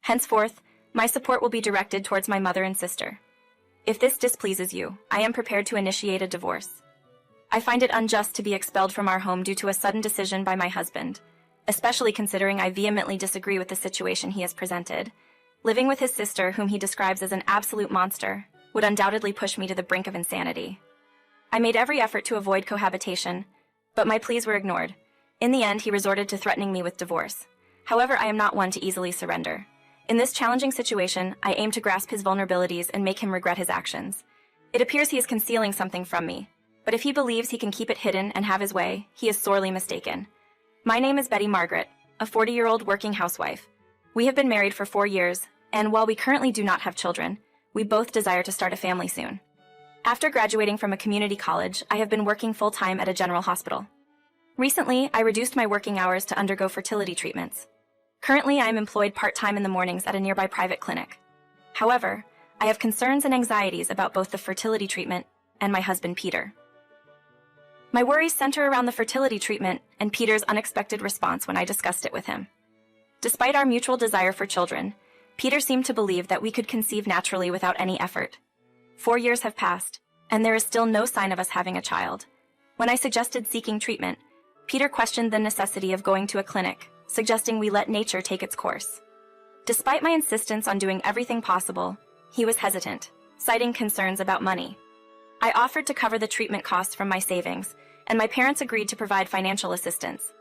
Henceforth, my support will be directed towards my mother and sister. If this displeases you, I am prepared to initiate a divorce. I find it unjust to be expelled from our home due to a sudden decision by my husband, especially considering I vehemently disagree with the situation he has presented. Living with his sister, whom he describes as an absolute monster, would undoubtedly push me to the brink of insanity. I made every effort to avoid cohabitation, but my pleas were ignored. In the end, he resorted to threatening me with divorce. However, I am not one to easily surrender. In this challenging situation, I aim to grasp his vulnerabilities and make him regret his actions. It appears he is concealing something from me, but if he believes he can keep it hidden and have his way, he is sorely mistaken. My name is Betty Margaret, a 40-year-old working housewife. We have been married for 4 years, and while we currently do not have children, we both desire to start a family soon. After graduating from a community college, I have been working full-time at a general hospital. Recently, I reduced my working hours to undergo fertility treatments. Currently, I am employed part-time in the mornings at a nearby private clinic. However, I have concerns and anxieties about both the fertility treatment and my husband, Peter. My worries center around the fertility treatment and Peter's unexpected response when I discussed it with him. Despite our mutual desire for children, Peter seemed to believe that we could conceive naturally without any effort. 4 years have passed, and there is still no sign of us having a child. When I suggested seeking treatment, Peter questioned the necessity of going to a clinic, suggesting we let nature take its course. Despite my insistence on doing everything possible, he was hesitant, citing concerns about money. I offered to cover the treatment costs from my savings, and my parents agreed to provide financial assistance.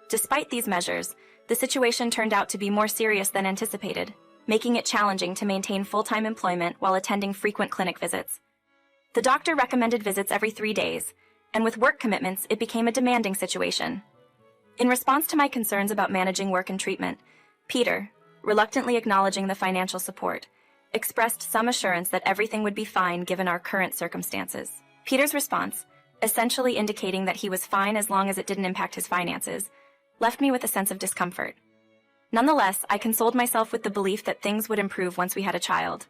Despite these measures, the situation turned out to be more serious than anticipated, making it challenging to maintain full-time employment while attending frequent clinic visits. The doctor recommended visits every 3 days, and with work commitments, it became a demanding situation. In response to my concerns about managing work and treatment, Peter, reluctantly acknowledging the financial support, expressed some assurance that everything would be fine given our current circumstances. Peter's response, essentially indicating that he was fine as long as it didn't impact his finances, left me with a sense of discomfort. Nonetheless, I consoled myself with the belief that things would improve once we had a child.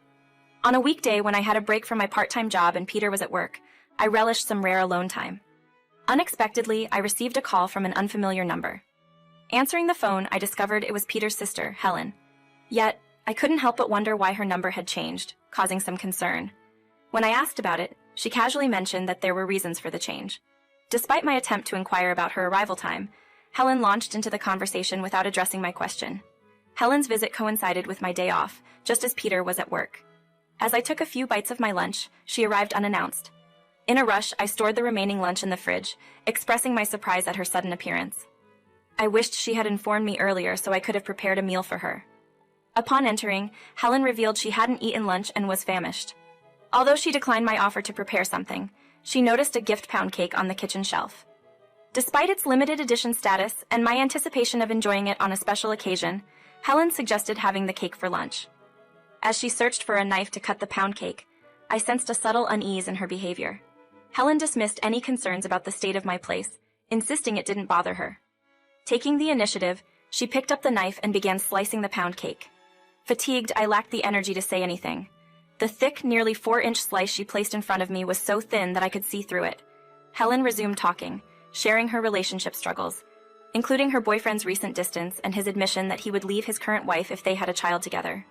On a weekday when I had a break from my part-time job and Peter was at work, I relished some rare alone time. Unexpectedly, I received a call from an unfamiliar number. Answering the phone, I discovered it was Peter's sister, Helen. Yet, I couldn't help but wonder why her number had changed, causing some concern. When I asked about it, she casually mentioned that there were reasons for the change. Despite my attempt to inquire about her arrival time, Helen launched into the conversation without addressing my question. Helen's visit coincided with my day off, just as Peter was at work. As I took a few bites of my lunch, she arrived unannounced. In a rush, I stored the remaining lunch in the fridge, expressing my surprise at her sudden appearance. I wished she had informed me earlier so I could have prepared a meal for her. Upon entering, Helen revealed she hadn't eaten lunch and was famished. Although she declined my offer to prepare something, she noticed a gift pound cake on the kitchen shelf. Despite its limited edition status and my anticipation of enjoying it on a special occasion, Helen suggested having the cake for lunch. As she searched for a knife to cut the pound cake, I sensed a subtle unease in her behavior. Helen dismissed any concerns about the state of my place, insisting it didn't bother her. Taking the initiative, she picked up the knife and began slicing the pound cake. Fatigued, I lacked the energy to say anything. The thick, nearly 4-inch slice she placed in front of me was so thin that I could see through it. Helen resumed talking, sharing her relationship struggles, including her boyfriend's recent distance and his admission that he would leave his current wife if they had a child together.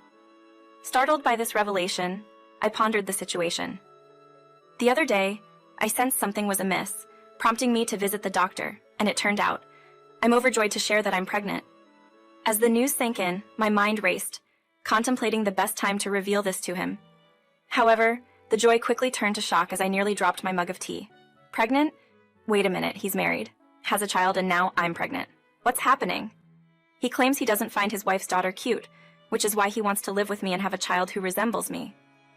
Startled by this revelation, I pondered the situation. The other day, I sensed something was amiss, prompting me to visit the doctor, and it turned out, I'm overjoyed to share that I'm pregnant. As the news sank in, my mind raced, contemplating the best time to reveal this to him. However, the joy quickly turned to shock as I nearly dropped my mug of tea. Pregnant? Wait a minute, he's married, has a child, and now I'm pregnant. What's happening? He claims he doesn't find his wife's daughter cute, which is why he wants to live with me and have a child who resembles me.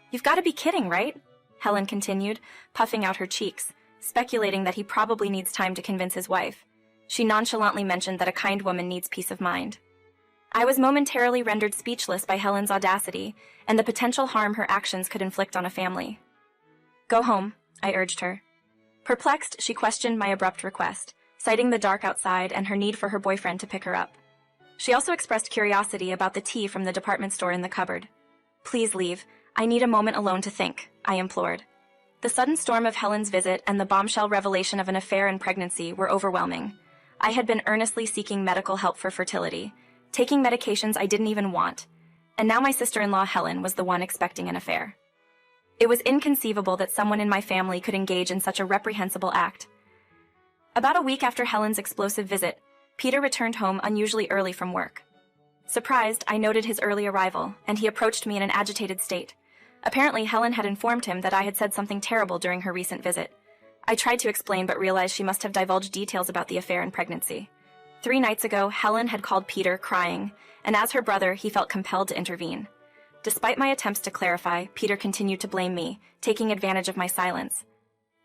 You've got to be kidding, right? Helen continued, puffing out her cheeks, speculating that he probably needs time to convince his wife. She nonchalantly mentioned that a kind woman needs peace of mind. I was momentarily rendered speechless by Helen's audacity and the potential harm her actions could inflict on a family. Go home, I urged her. Perplexed, she questioned my abrupt request, citing the dark outside and her need for her boyfriend to pick her up. She also expressed curiosity about the tea from the department store in the cupboard. Please leave. I need a moment alone to think, I implored. The sudden storm of Helen's visit and the bombshell revelation of an affair and pregnancy were overwhelming. I had been earnestly seeking medical help for fertility, taking medications I didn't even want, and now my sister-in-law Helen was the one expecting an affair. It was inconceivable that someone in my family could engage in such a reprehensible act. About a week after Helen's explosive visit, Peter returned home unusually early from work. Surprised, I noted his early arrival, and he approached me in an agitated state. Apparently, Helen had informed him that I had said something terrible during her recent visit. I tried to explain but realized she must have divulged details about the affair and pregnancy. 3 nights ago, Helen had called Peter, crying, and as her brother, he felt compelled to intervene. Despite my attempts to clarify, Peter continued to blame me, taking advantage of my silence.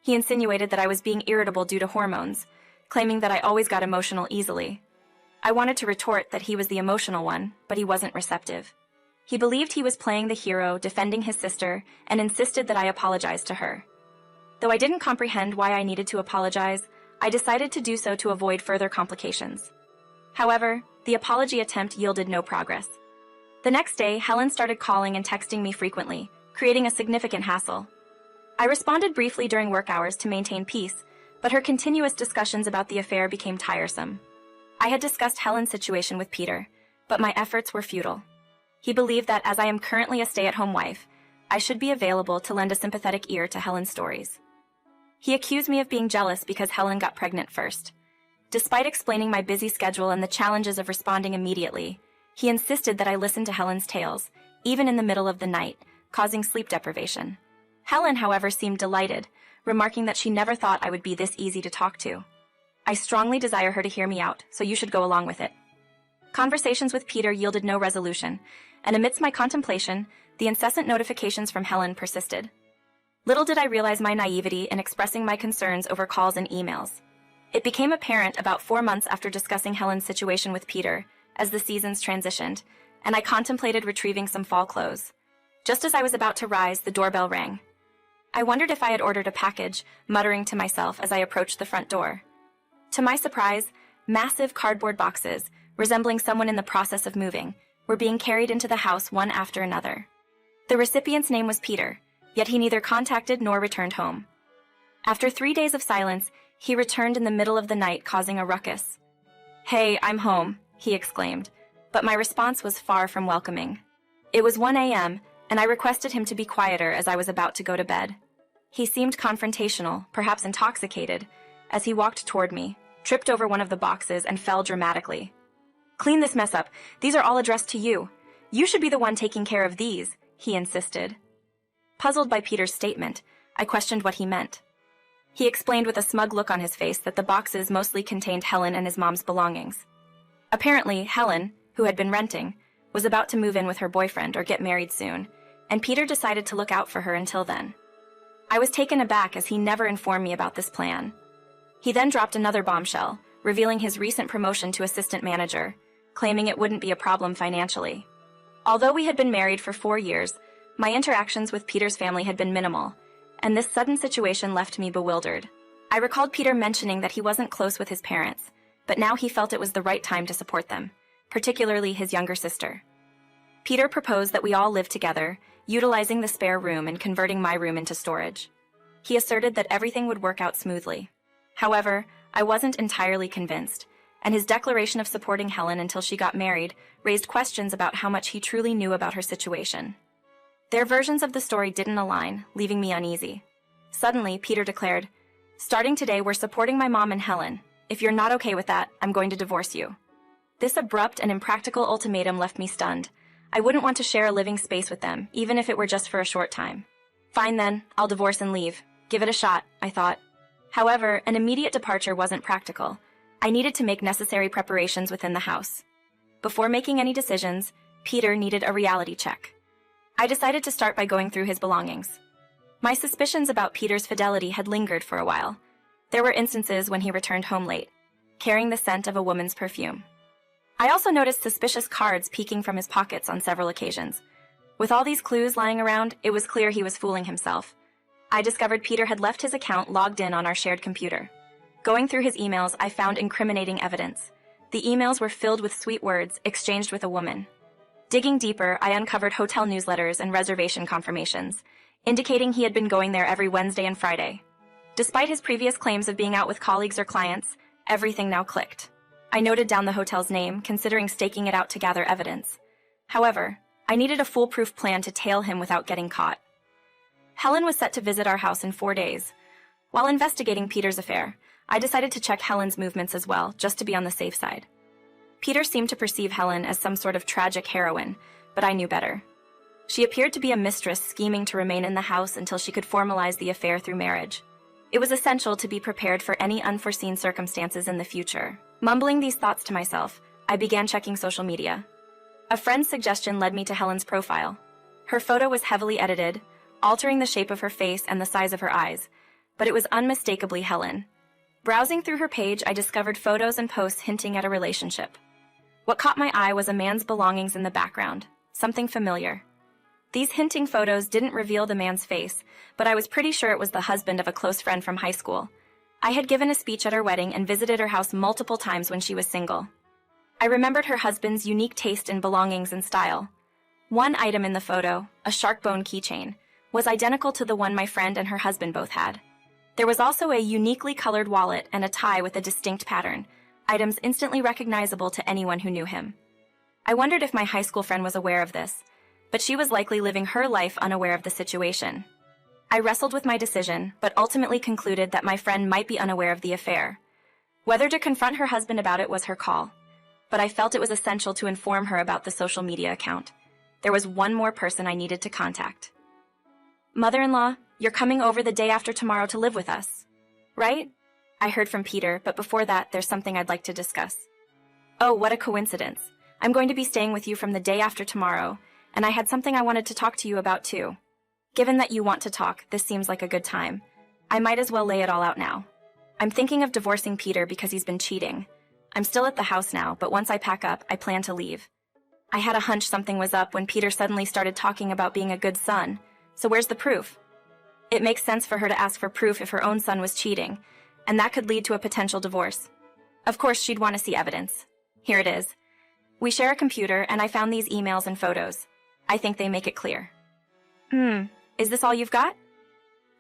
He insinuated that I was being irritable due to hormones, claiming that I always got emotional easily. I wanted to retort that he was the emotional one, but he wasn't receptive. He believed he was playing the hero, defending his sister, and insisted that I apologize to her. Though I didn't comprehend why I needed to apologize, I decided to do so to avoid further complications. However, the apology attempt yielded no progress. The next day, Helen started calling and texting me frequently, creating a significant hassle. I responded briefly during work hours to maintain peace, but her continuous discussions about the affair became tiresome. I had discussed Helen's situation with Peter, but my efforts were futile. He believed that as I am currently a stay-at-home wife, I should be available to lend a sympathetic ear to Helen's stories. He accused me of being jealous because Helen got pregnant first. Despite explaining my busy schedule and the challenges of responding immediately, he insisted that I listen to Helen's tales, even in the middle of the night, causing sleep deprivation. Helen, however, seemed delighted, remarking that she never thought I would be this easy to talk to. I strongly desire her to hear me out, so you should go along with it. Conversations with Peter yielded no resolution, and amidst my contemplation, the incessant notifications from Helen persisted. Little did I realize my naivety in expressing my concerns over calls and emails. It became apparent about 4 months after discussing Helen's situation with Peter, as the seasons transitioned, and I contemplated retrieving some fall clothes. Just as I was about to rise, the doorbell rang. I wondered if I had ordered a package, muttering to myself as I approached the front door. To my surprise, massive cardboard boxes, resembling someone in the process of moving, were being carried into the house one after another. The recipient's name was Peter, yet he neither contacted nor returned home. After 3 days of silence, he returned in the middle of the night, causing a ruckus. "Hey, I'm home," he exclaimed, but my response was far from welcoming. It was 1 a.m., and I requested him to be quieter as I was about to go to bed. He seemed confrontational, perhaps intoxicated, as he walked toward me, tripped over one of the boxes, and fell dramatically. "Clean this mess up. These are all addressed to you. You should be the one taking care of these," he insisted. Puzzled by Peter's statement, I questioned what he meant. He explained with a smug look on his face that the boxes mostly contained Helen and his mom's belongings. Apparently, Helen, who had been renting, was about to move in with her boyfriend or get married soon, and Peter decided to look out for her until then. I was taken aback as he never informed me about this plan. He then dropped another bombshell, revealing his recent promotion to assistant manager, claiming it wouldn't be a problem financially. Although we had been married for 4 years, my interactions with Peter's family had been minimal, and this sudden situation left me bewildered. I recalled Peter mentioning that he wasn't close with his parents, but now he felt it was the right time to support them, particularly his younger sister. Peter proposed that we all live together, utilizing the spare room and converting my room into storage. He asserted that everything would work out smoothly. However, I wasn't entirely convinced, and his declaration of supporting Helen until she got married raised questions about how much he truly knew about her situation. Their versions of the story didn't align, leaving me uneasy. Suddenly, Peter declared, "Starting today, we're supporting my mom and Helen. If you're not okay with that, I'm going to divorce you." This abrupt and impractical ultimatum left me stunned. I wouldn't want to share a living space with them, even if it were just for a short time. Fine then, I'll divorce and leave. Give it a shot, I thought. However, an immediate departure wasn't practical. I needed to make necessary preparations within the house. Before making any decisions, Peter needed a reality check. I decided to start by going through his belongings. My suspicions about Peter's fidelity had lingered for a while. There were instances when he returned home late, carrying the scent of a woman's perfume. I also noticed suspicious cards peeking from his pockets on several occasions. With all these clues lying around, it was clear he was fooling himself. I discovered Peter had left his account logged in on our shared computer. Going through his emails, I found incriminating evidence. The emails were filled with sweet words exchanged with a woman. Digging deeper, I uncovered hotel newsletters and reservation confirmations, indicating he had been going there every Wednesday and Friday. Despite his previous claims of being out with colleagues or clients, everything now clicked. I noted down the hotel's name, considering staking it out to gather evidence. However, I needed a foolproof plan to tail him without getting caught. Helen was set to visit our house in 4 days. While investigating Peter's affair, I decided to check Helen's movements as well, just to be on the safe side. Peter seemed to perceive Helen as some sort of tragic heroine, but I knew better. She appeared to be a mistress scheming to remain in the house until she could formalize the affair through marriage. It was essential to be prepared for any unforeseen circumstances in the future. Mumbling these thoughts to myself, I began checking social media. A friend's suggestion led me to Helen's profile. Her photo was heavily edited, altering the shape of her face and the size of her eyes, but it was unmistakably Helen. Browsing through her page, I discovered photos and posts hinting at a relationship. What caught my eye was a man's belongings in the background, something familiar. These hinting photos didn't reveal the man's face, but I was pretty sure it was the husband of a close friend from high school. I had given a speech at her wedding and visited her house multiple times when she was single. I remembered her husband's unique taste in belongings and style. One item in the photo, a shark bone keychain, was identical to the one my friend and her husband both had. There was also a uniquely colored wallet and a tie with a distinct pattern, items instantly recognizable to anyone who knew him. I wondered if my high school friend was aware of this, but she was likely living her life unaware of the situation. I wrestled with my decision, but ultimately concluded that my friend might be unaware of the affair. Whether to confront her husband about it was her call, but I felt it was essential to inform her about the social media account. There was one more person I needed to contact. "Mother-in-law, you're coming over the day after tomorrow to live with us, right?" I heard from Peter, but before that, there's something I'd like to discuss. "Oh, what a coincidence. I'm going to be staying with you from the day after tomorrow, and I had something I wanted to talk to you about too. Given that you want to talk, this seems like a good time. I might as well lay it all out now. I'm thinking of divorcing Peter because he's been cheating. I'm still at the house now, but once I pack up, I plan to leave. I had a hunch something was up when Peter suddenly started talking about being a good son, so where's the proof? It makes sense for her to ask for proof if her own son was cheating, and that could lead to a potential divorce. Of course, she'd want to see evidence. Here it is. We share a computer, and I found these emails and photos. I think they make it clear." Is this all you've got?"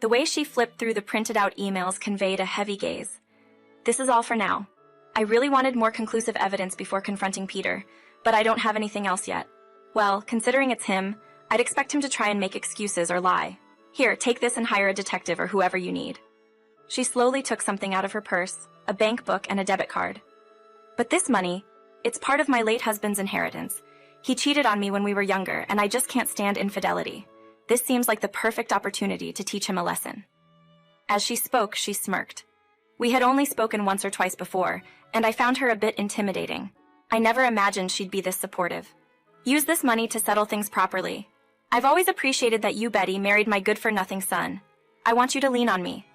The way she flipped through the printed out emails conveyed a heavy gaze. "This is all for now. I really wanted more conclusive evidence before confronting Peter, but I don't have anything else yet. Well, considering it's him, I'd expect him to try and make excuses or lie. Here, take this and hire a detective or whoever you need." She slowly took something out of her purse, a bank book and a debit card. "But this money, it's part of my late husband's inheritance. He cheated on me when we were younger, and I just can't stand infidelity. This seems like the perfect opportunity to teach him a lesson." As she spoke, she smirked. We had only spoken once or twice before, and I found her a bit intimidating. I never imagined she'd be this supportive. "Use this money to settle things properly. I've always appreciated that you, Betty, married my good-for-nothing son. I want you to lean on me."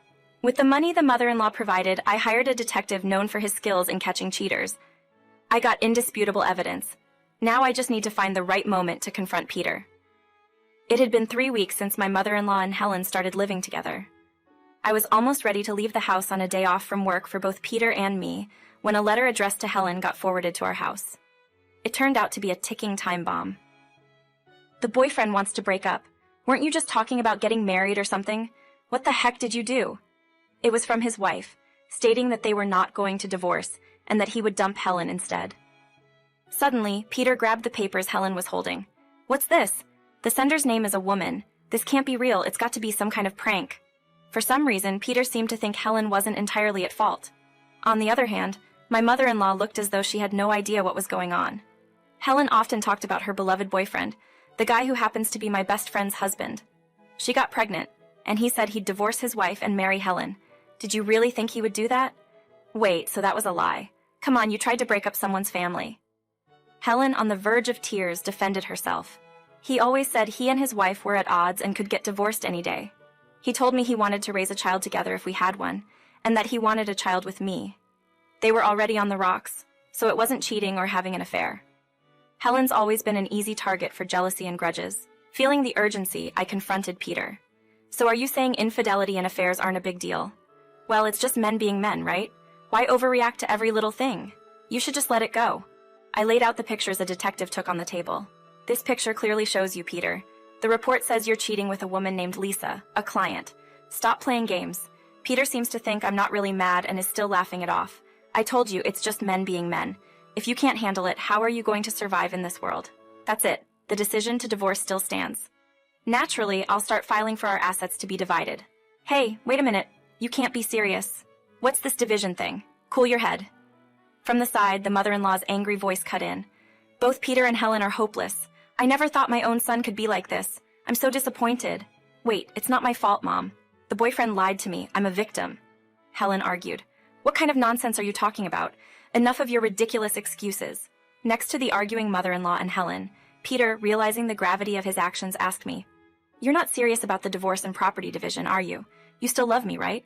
With the money the mother-in-law provided, I hired a detective known for his skills in catching cheaters. I got indisputable evidence. Now I just need to find the right moment to confront Peter. It had been 3 weeks since my mother-in-law and Helen started living together. I was almost ready to leave the house on a day off from work for both Peter and me when a letter addressed to Helen got forwarded to our house. It turned out to be a ticking time bomb. "The boyfriend wants to break up. Weren't you just talking about getting married or something? What the heck did you do?" It was from his wife, stating that they were not going to divorce and that he would dump Helen instead. Suddenly, Peter grabbed the papers Helen was holding. "What's this? The sender's name is a woman. This can't be real. It's got to be some kind of prank." For some reason, Peter seemed to think Helen wasn't entirely at fault. On the other hand, my mother-in-law looked as though she had no idea what was going on. Helen often talked about her beloved boyfriend, the guy who happens to be my best friend's husband. She got pregnant, and he said he'd divorce his wife and marry Helen. Did you really think he would do that? Wait, so that was a lie. Come on, you tried to break up someone's family. Helen, on the verge of tears, defended herself. He always said he and his wife were at odds and could get divorced any day. He told me he wanted to raise a child together if we had one, and that he wanted a child with me. They were already on the rocks, so it wasn't cheating or having an affair. Helen's always been an easy target for jealousy and grudges. Feeling the urgency, I confronted Peter. "So are you saying infidelity and affairs aren't a big deal? Well, it's just men being men, right? Why overreact to every little thing? You should just let it go." I laid out the pictures a detective took on the table. "This picture clearly shows you, Peter. The report says you're cheating with a woman named Lisa, a client. Stop playing games." Peter seems to think I'm not really mad and is still laughing it off. "I told you, it's just men being men. If you can't handle it, how are you going to survive in this world? That's it. the decision to divorce still stands. Naturally, I'll start filing for our assets to be divided. Hey, wait a minute. You can't be serious. What's this division thing? Cool your head. From the side, the mother-in-law's angry voice cut in. Both Peter and Helen are hopeless. I never thought my own son could be like this. I'm so disappointed. Wait, it's not my fault, Mom. The boyfriend lied to me. I'm a victim. Helen argued. What kind of nonsense are you talking about? Enough of your ridiculous excuses. Next to the arguing mother-in-law and Helen, Peter, realizing the gravity of his actions, asked me, "You're not serious about the divorce and property division, are you? You still love me, right?"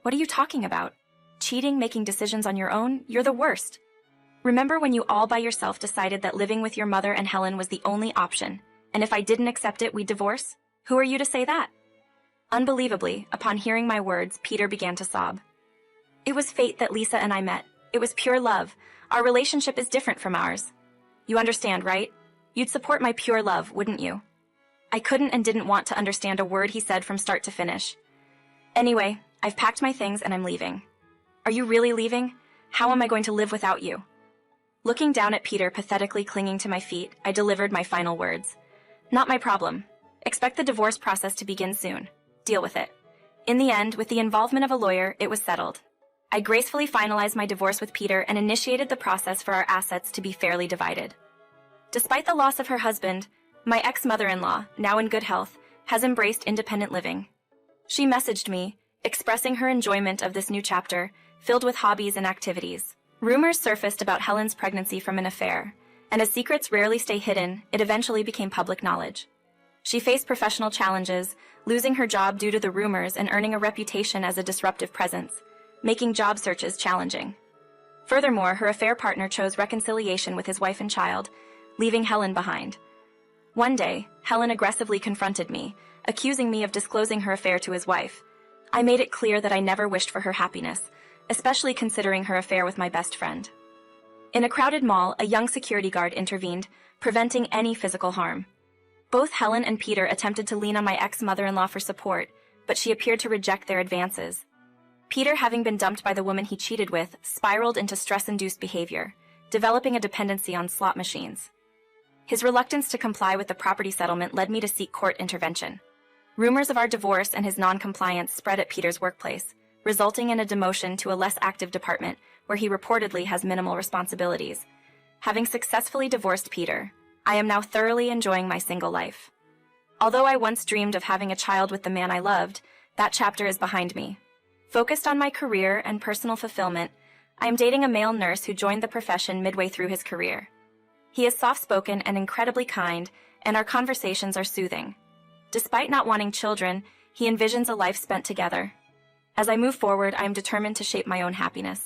"What are you talking about? Cheating, making decisions on your own? You're the worst. Remember when you all by yourself decided that living with your mother and Helen was the only option, and if I didn't accept it, we'd divorce? Who are you to say that?" Unbelievably, upon hearing my words, Peter began to sob. "It was fate that Lisa and I met. It was pure love. Our relationship is different from ours. You understand, right? You'd support my pure love, wouldn't you?" I couldn't and didn't want to understand a word he said from start to finish. "Anyway, I've packed my things and I'm leaving." "Are you really leaving? How am I going to live without you?" Looking down at Peter pathetically clinging to my feet, I delivered my final words. "Not my problem. Expect the divorce process to begin soon. Deal with it." In the end, with the involvement of a lawyer, it was settled. I gracefully finalized my divorce with Peter and initiated the process for our assets to be fairly divided. Despite the loss of her husband, my ex-mother-in-law, now in good health, has embraced independent living. She messaged me, expressing her enjoyment of this new chapter, filled with hobbies and activities. Rumors surfaced about Helen's pregnancy from an affair, and as secrets rarely stay hidden, it eventually became public knowledge. She faced professional challenges, losing her job due to the rumors and earning a reputation as a disruptive presence, making job searches challenging. Furthermore, her affair partner chose reconciliation with his wife and child, leaving Helen behind. One day, Helen aggressively confronted me, accusing me of disclosing her affair to his wife. I made it clear that I never wished for her happiness, especially considering her affair with my best friend. In a crowded mall, a young security guard intervened, preventing any physical harm. Both Helen and Peter attempted to lean on my ex-mother-in-law for support, but she appeared to reject their advances. Peter, having been dumped by the woman he cheated with, spiraled into stress-induced behavior, developing a dependency on slot machines. His reluctance to comply with the property settlement led me to seek court intervention. Rumors of our divorce and his non-compliance spread at Peter's workplace, resulting in a demotion to a less active department where he reportedly has minimal responsibilities. Having successfully divorced Peter, I am now thoroughly enjoying my single life. Although I once dreamed of having a child with the man I loved, that chapter is behind me. Focused on my career and personal fulfillment, I am dating a male nurse who joined the profession midway through his career. He is soft-spoken and incredibly kind, and our conversations are soothing. Despite not wanting children, he envisions a life spent together. As I move forward, I am determined to shape my own happiness.